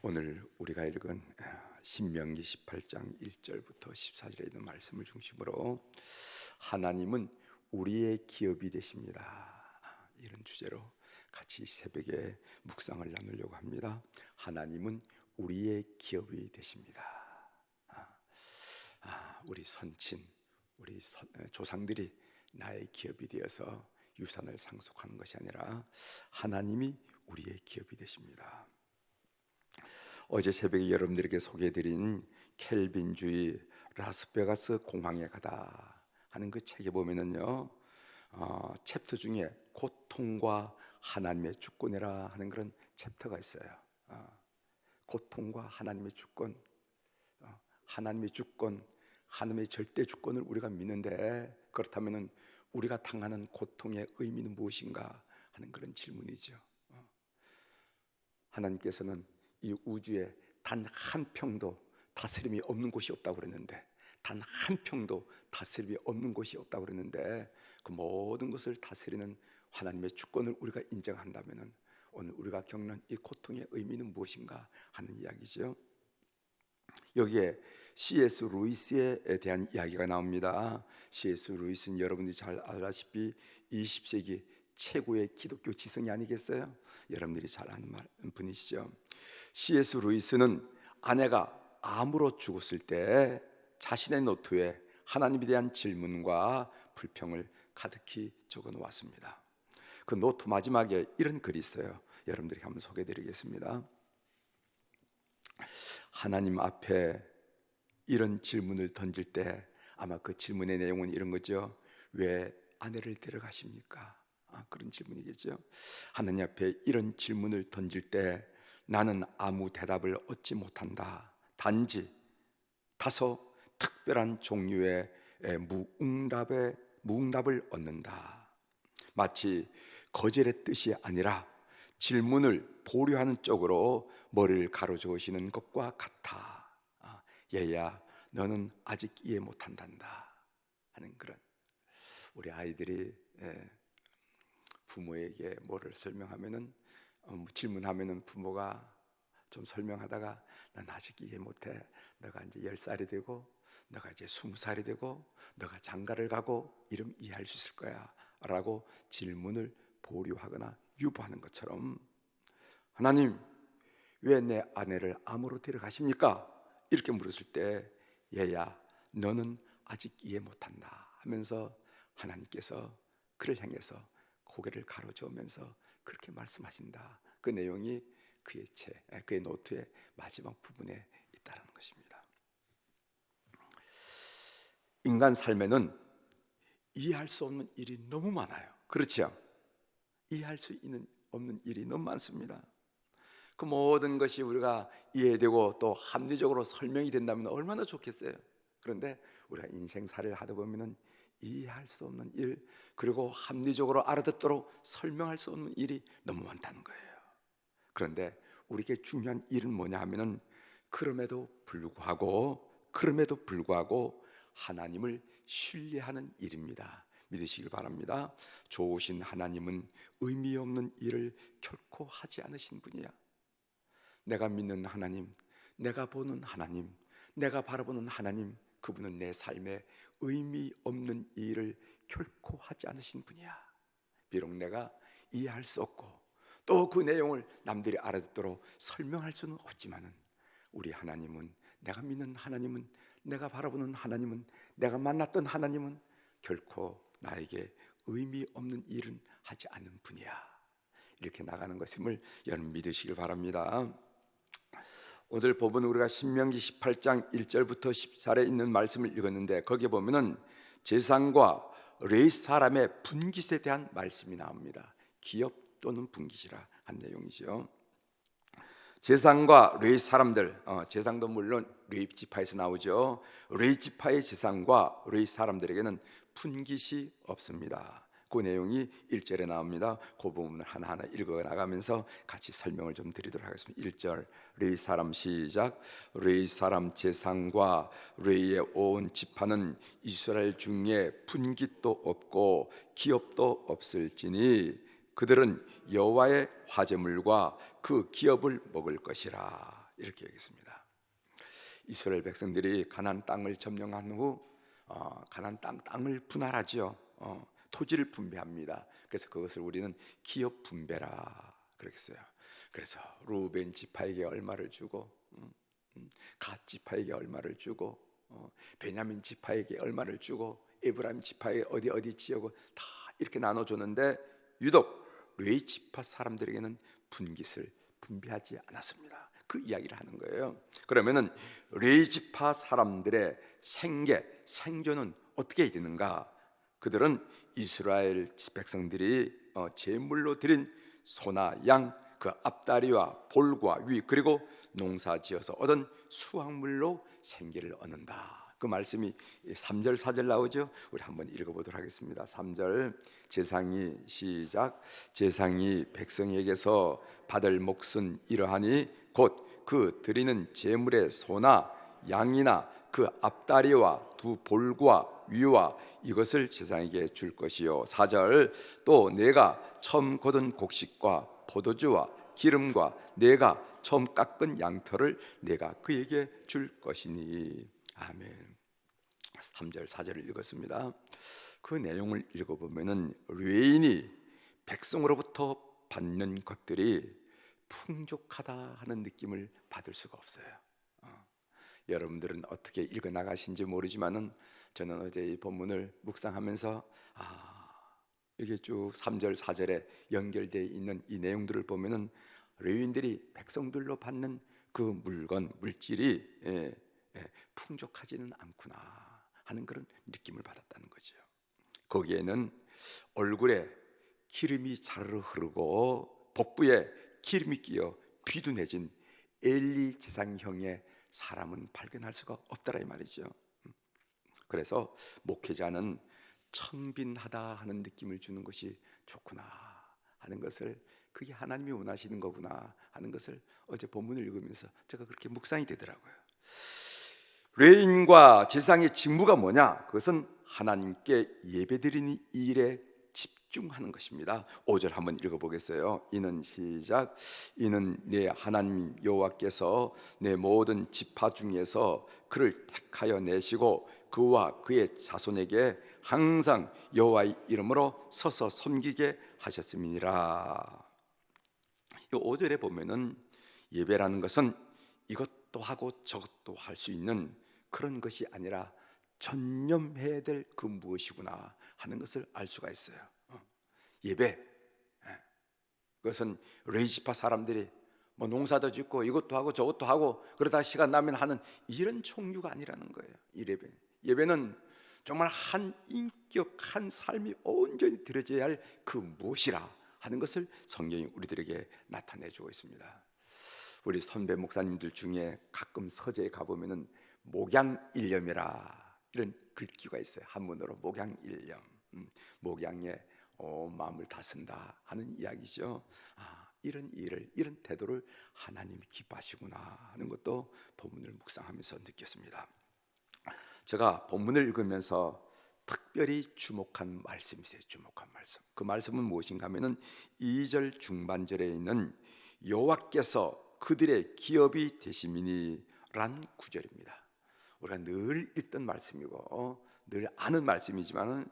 오늘 우리가 읽은 신명기 18장 1절부터 14절에 있는 말씀을 중심으로 하나님은 우리의 기업이 되십니다, 이런 주제로 같이 새벽에 묵상을 나누려고 합니다. 하나님은 우리의 기업이 되십니다. 우리 선친, 우리 조상들이 나의 기업이 되어서 유산을 상속하는 것이 아니라 하나님이 우리의 기업이 되십니다. 어제 새벽에 여러분들에게 소개해드린 켈빈주의 라스베가스 공항에 가다 하는 그 책에 보면은요, 챕터 중에 고통과 하나님의 주권이라 하는 그런 챕터가 있어요. 고통과 하나님의 주권, 하나님의 주권, 하나님의 절대 주권을 우리가 믿는데, 그렇다면은 우리가 당하는 고통의 의미는 무엇인가 하는 그런 질문이죠. 하나님께서는 이 우주에 단 한 평도 다스림이 없는 곳이 없다고 그랬는데, 단 한 평도 다스림이 없는 곳이 없다고 그랬는데, 그 모든 것을 다스리는 하나님의 주권을 우리가 인정한다면 오늘 우리가 겪는 이 고통의 의미는 무엇인가 하는 이야기죠. 여기에 C.S. 루이스에 대한 이야기가 나옵니다. C.S. 루이스는 여러분들이 잘 알다시피 20세기 최고의 기독교 지성이 아니겠어요? 여러분들이 잘 아는 분이시죠. C.S. 루이스는 아내가 암으로 죽었을 때 자신의 노트에 하나님에 대한 질문과 불평을 가득히 적어 놓았습니다. 그 노트 마지막에 이런 글이 있어요. 여러분들이 한번 소개해드리겠습니다. 하나님 앞에 이런 질문을 던질 때 아마 그 질문의 내용은 이런 거죠. 왜 아내를 데려가십니까? 그런 질문이겠죠. 하나님 앞에 이런 질문을 던질 때 나는 아무 대답을 얻지 못한다. 단지 다소 특별한 종류의 무응답을 얻는다. 마치 거절의 뜻이 아니라 질문을 보류하는 쪽으로 머리를 가로저으시는 것과 같아. 얘야, 너는 아직 이해 못한단다 하는 그런, 우리 아이들이 부모에게 뭐를 설명하면은 질문하면은 부모가 좀 설명하다가 난 아직 이해 못해. 너가 이제 10살이 되고 너가 이제 20살이 되고 너가 장가를 가고 이러면 이해할 수 있을 거야 라고 질문을 보류하거나 유보하는 것처럼, 하나님 왜 내 아내를 암으로 데려가십니까? 이렇게 물었을 때 얘야, 너는 아직 이해 못한다 하면서 하나님께서 그를 향해서 고개를 가로저으면서 그렇게 말씀하신다. 그 내용이 그의 노트의 마지막 부분에 있다는 것입니다. 인간 삶에는 이해할 수 없는 일이 너무 많아요. 그렇죠? 이해할 수 없는 일이 너무 많습니다. 그 모든 것이 우리가 이해되고 또 합리적으로 설명이 된다면 얼마나 좋겠어요. 그런데 우리가 인생살이를 하다 보면은 이해할 수 없는 일, 그리고 합리적으로 알아듣도록 설명할 수 없는 일이 너무 많다는 거예요. 그런데 우리에게 중요한 일은 뭐냐 하면은 그럼에도 불구하고 하나님을 신뢰하는 일입니다. 믿으시길 바랍니다. 좋으신 하나님은 의미 없는 일을 결코 하지 않으신 분이야. 내가 믿는 하나님, 내가 보는 하나님, 내가 바라보는 하나님, 그분은 내 삶에 의미 없는 일을 결코 하지 않으신 분이야. 비록 내가 이해할 수 없고 또 그 내용을 남들이 알아듣도록 설명할 수는 없지만은 우리 하나님은, 내가 믿는 하나님은, 내가 바라보는 하나님은, 내가 만났던 하나님은 결코 나에게 의미 없는 일은 하지 않는 분이야. 이렇게 나가는 것임을 여러분 믿으시길 바랍니다. 오늘 본문 우리가 신명기 18장 1절부터 14절에 있는 말씀을 읽었는데, 거기에 보면은 제사장과 레위 사람의 분깃에 대한 말씀이 나옵니다. 기업 또는 분깃이라 한 내용이죠. 제사장과 레위 사람들, 제사장도 물론 레위 지파에서 나오죠. 레위 지파의 제사장과 레위 사람들에게는 분깃이 없습니다. 그 내용이 1절에 나옵니다. 그 부분을 하나하나 읽어 나가면서 같이 설명을 좀 드리도록 하겠습니다. 1절, 레위 사람 시작. 레위 사람 제사장과 레위의 온 지파는 이스라엘 중에 분깃도 없고 기업도 없을지니 그들은 여호와의 화제물과 그 기업을 먹을 것이라. 이렇게 얘기했습니다. 이스라엘 백성들이 가나안 땅을 점령한 후 가나안 땅을 분할하지요. 토지를 분배합니다. 그래서 그것을 우리는 기업 분배라 그러겠어요. 그래서 루벤 지파에게 얼마를 주고 갓 지파에게 얼마를 주고 베냐민 지파에게 얼마를 주고 에브라임 지파에 어디 지역을 다 이렇게 나눠줬는데 유독 레위 지파 사람들에게는 분깃을 분배하지 않았습니다. 그 이야기를 하는 거예요. 그러면은 레위 지파 사람들의 생존은 어떻게 되는가? 그들은 이스라엘 백성들이 제물로 드린 소나 양, 그 앞다리와 볼과 위, 그리고 농사지어서 얻은 수확물로 생계를 얻는다. 그 말씀이 3절 4절 나오죠. 우리 한번 읽어보도록 하겠습니다. 3절 제사장이 시작. 제사장이 백성에게서 받을 몫은 이러하니 곧 그 드리는 제물의 소나 양이나 그 앞다리와 두 볼과 위와 이것을 제사장에게 줄 것이요. 4절 또 내가 처음 거둔 곡식과 포도주와 기름과 내가 처음 깎은 양털을 내가 그에게 줄 것이니. 아멘. 3절 4절을 읽었습니다. 그 내용을 읽어보면은 레인이 백성으로부터 받는 것들이 풍족하다 하는 느낌을 받을 수가 없어요. 여러분들은 어떻게 읽어 나가신지 모르지만은 저는 어제 이 본문을 묵상하면서 이게 쭉 3절 4절에 연결되어 있는 이 내용들을 보면은 레위인들이 백성들로 받는 그 물질이 풍족하지는 않구나 하는 그런 느낌을 받았다는 거죠. 거기에는 얼굴에 기름이 자르르 흐르고 복부에 기름이 끼어 비둔해진 엘리 제사장형의 사람은 발견할 수가 없더라 이 말이죠. 그래서 목회자는 청빈하다 하는 느낌을 주는 것이 좋구나 하는 것을, 그게 하나님이 원하시는 거구나 하는 것을 어제 본문을 읽으면서 제가 그렇게 묵상이 되더라고요. 레인과 제사장의 직무가 뭐냐? 그것은 하나님께 예배드리는 일에 집중하는 것입니다. 5절 한번 읽어보겠어요. 이는 시작. 이는 내 하나님 여호와께서 내 모든 지파 중에서 그를 택하여 내시고 그와 그의 자손에게 항상 여호와의 이름으로 서서 섬기게 하셨음이니라. 이 5절에 보면은 예배라는 것은 이것도 하고 저것도 할 수 있는 그런 것이 아니라 전념해야 될 그 무엇이구나 하는 것을 알 수가 있어요. 예배, 그것은 레위 지파 사람들이 뭐 농사도 짓고 이것도 하고 저것도 하고 그러다 시간 나면 하는 이런 종류가 아니라는 거예요. 이 예배는 정말 한 인격, 한 삶이 온전히 드려져야 할 그 무엇이라 하는 것을 성경이 우리들에게 나타내주고 있습니다. 우리 선배 목사님들 중에 가끔 서재에 가보면은 목양일념이라 이런 글귀가 있어요. 한문으로 목양일념, 목양에 마음을 다쓴다 하는 이야기죠. 이런 일을, 이런 태도를 하나님이 기뻐하시구나 하는 것도 본문을 묵상하면서 느꼈습니다. 제가 본문을 읽으면서 특별히 주목한 말씀이 있어요. 주목한 말씀. 그 말씀은 무엇인가 하면은 2절 중반절에 있는 여호와께서 그들의 기업이 되심이니 라는 구절입니다. 우리가 늘 읽던 말씀이고 늘 아는 말씀이지만은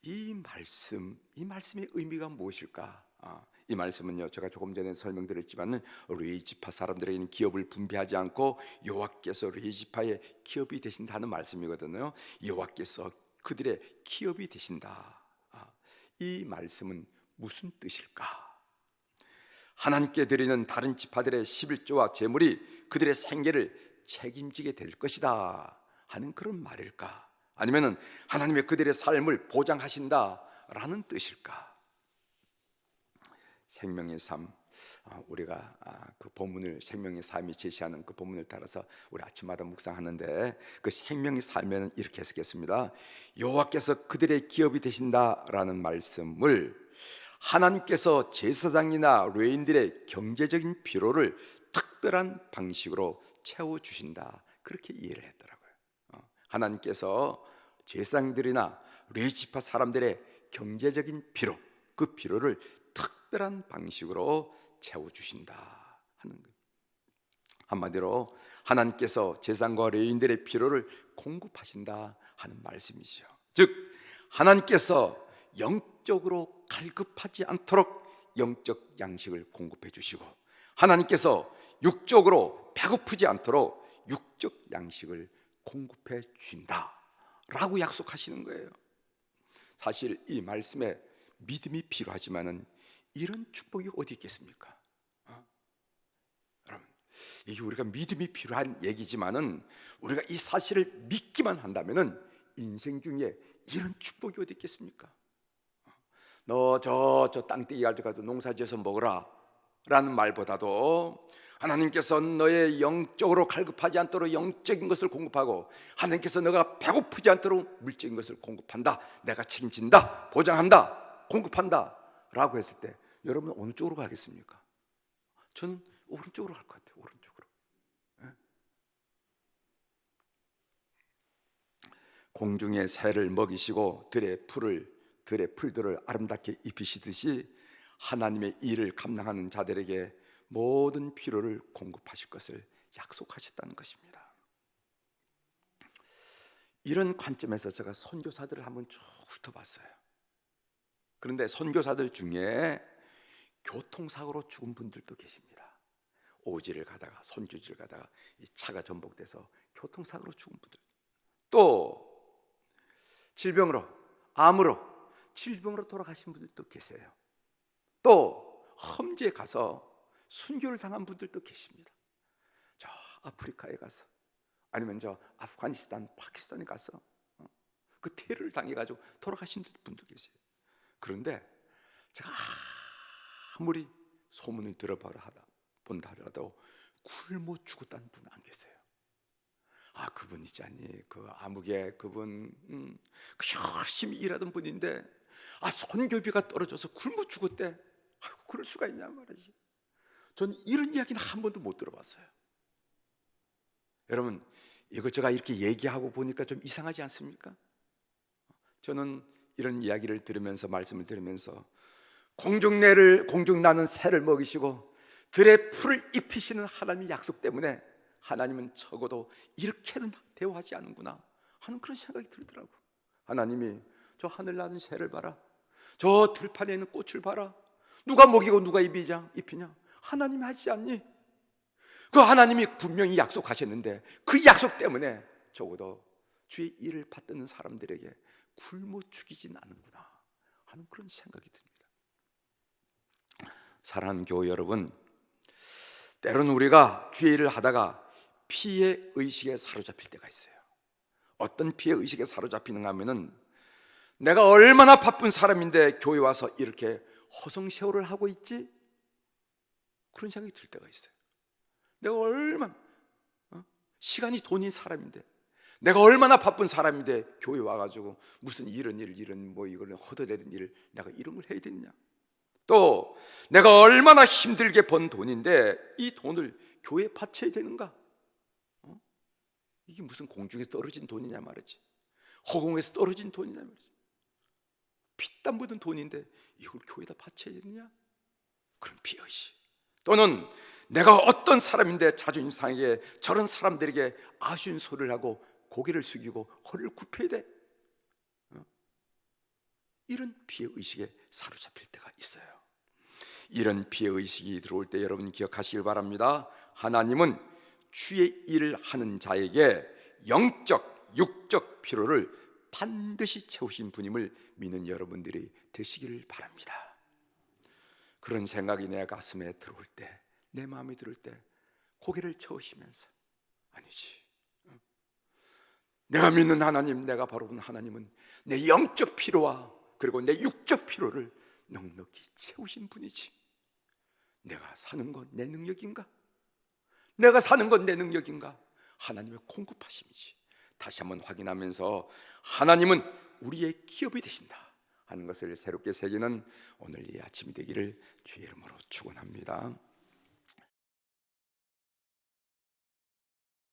이 말씀의 의미가 무엇일까? 이 말씀은요, 제가 조금 전에 설명드렸지만은 레위 지파 사람들에게는 기업을 분배하지 않고 여호와께서 레위 지파의 기업이 되신다는 말씀이거든요. 여호와께서 그들의 기업이 되신다. 이 말씀은 무슨 뜻일까? 하나님께 드리는 다른 지파들의 11조와 제물이 그들의 생계를 책임지게 될 것이다 하는 그런 말일까? 아니면은 하나님의 그들의 삶을 보장하신다라는 뜻일까? 생명의 삶, 우리가 그 본문을, 생명의 삶이 제시하는 그 본문을 따라서 우리 아침마다 묵상하는데 그 생명의 삶에는 이렇게 해석했습니다. 여호와께서 그들의 기업이 되신다라는 말씀을 하나님께서 제사장이나 레위인들의 경제적인 필요를 특별한 방식으로 채워주신다, 그렇게 이해를 했더라고요. 하나님께서 제사장들이나 레위 지파 사람들의 경제적인 필요, 그 필요를 특별한 방식으로 채워주신다 하는 거예요. 한마디로 하나님께서 제사장과 레위인들의 필요를 공급하신다 하는 말씀이죠. 즉 하나님께서 영적으로 갈급하지 않도록 영적 양식을 공급해 주시고, 하나님께서 육적으로 배고프지 않도록 육적 양식을 공급해 준다라고 약속하시는 거예요. 사실 이 말씀에 믿음이 필요하지만은 이런 축복이 어디 있겠습니까? 여러분, 이게 우리가 믿음이 필요한 얘기지만은 우리가 이 사실을 믿기만 한다면은 인생 중에 이런 축복이 어디 있겠습니까? 너 저 땅떼기 가져가서 농사지어서 먹으라 라는 말보다도 하나님께서 너의 영적으로 갈급하지 않도록 영적인 것을 공급하고, 하나님께서 너가 배고프지 않도록 물적인 것을 공급한다, 내가 책임진다, 보장한다, 공급한다 라고 했을 때 여러분 어느 쪽으로 가겠습니까? 저는 오른쪽으로 갈 것 같아요. 오른쪽으로. 공중의 새를 먹이시고 들의 풀들을 아름답게 입히시듯이 하나님의 일을 감당하는 자들에게 모든 필요를 공급하실 것을 약속하셨다는 것입니다. 이런 관점에서 제가 선교사들을 한번 쭉 훑어봤어요. 그런데 선교사들 중에 교통사고로 죽은 분들도 계십니다. 오지를 가다가, 선교지를 가다가 이 차가 전복돼서 교통사고로 죽은 분들, 또 질병으로, 암으로, 질병으로 돌아가신 분들도 계세요. 또 험지에 가서 순교를 당한 분들도 계십니다. 저 아프리카에 가서, 아니면 저 아프가니스탄, 파키스탄에 가서 그 테러를 당해가지고 돌아가신 분도 계세요. 그런데 제가 아무리 소문을 본다 하더라도 굶어 죽었다는 분은 안 계세요. 그분 있잖니, 그 아무개 그분, 그 열심히 일하던 분인데 선교비가 떨어져서 굶어 죽었대. 그럴 수가 있냐 말이지. 전 이런 이야기는 한 번도 못 들어봤어요. 여러분, 이거 제가 이렇게 얘기하고 보니까 좀 이상하지 않습니까? 저는 이런 이야기를 들으면서, 말씀을 들으면서, 공중 나는 새를 먹이시고 들의 풀을 입히시는 하나님의 약속 때문에 하나님은 적어도 이렇게는 대우하지 않는구나 하는 그런 생각이 들더라고. 하나님이 저 하늘 나는 새를 봐라, 저 들판에 있는 꽃을 봐라, 누가 먹이고 누가 입히냐? 하나님이 하시지 않니? 그 하나님이 분명히 약속하셨는데 그 약속 때문에 적어도 주의 일을 받드는 사람들에게 굶어 죽이진 않는구나 하는 그런 생각이 듭니다. 사랑하는 교회 여러분, 때로는 우리가 주의 일을 하다가 피해 의식에 사로잡힐 때가 있어요. 어떤 피해 의식에 사로잡히는가 하면은, 내가 얼마나 바쁜 사람인데 교회 와서 이렇게 허송세월을 하고 있지? 그런 생각이 들 때가 있어요. 내가 얼마나 시간이 돈인 사람인데, 내가 얼마나 바쁜 사람인데 교회 와가지고 무슨 이런 이걸 허드레는 일을 내가 이런 걸 해야 되느냐? 또 내가 얼마나 힘들게 번 돈인데 이 돈을 교회에 바쳐야 되는가? 이게 무슨 공중에서 떨어진 돈이냐 말이지, 허공에서 떨어진 돈이냐 말이지, 피땀 묻은 돈인데 이걸 교회에다 바쳐야 되느냐? 그런 피의식. 또는 내가 어떤 사람인데 자존심 상하게 저런 사람들에게 아쉬운 소리를 하고 고개를 숙이고 허리를 굽혀야 돼? 이런 피해의식에 사로잡힐 때가 있어요. 이런 피해의식이 들어올 때 여러분 기억하시길 바랍니다. 하나님은 주의 일을 하는 자에게 영적, 육적 필요를 반드시 채우신 분임을 믿는 여러분들이 되시기를 바랍니다. 그런 생각이 내 가슴에 들어올 때, 내 마음에 들을 때 고개를 저으시면서, 아니지, 내가 믿는 하나님, 내가 바로 본 하나님은 내 영적 필요와 그리고 내 육적 필요를 넉넉히 채우신 분이지, 내가 사는 건 내 능력인가? 내가 사는 건 내 능력인가? 하나님의 공급하심이지. 다시 한번 확인하면서 하나님은 우리의 기업이 되신다 하는 것을 새롭게 새기는 오늘 이 아침이 되기를 주의 이름으로 축원합니다.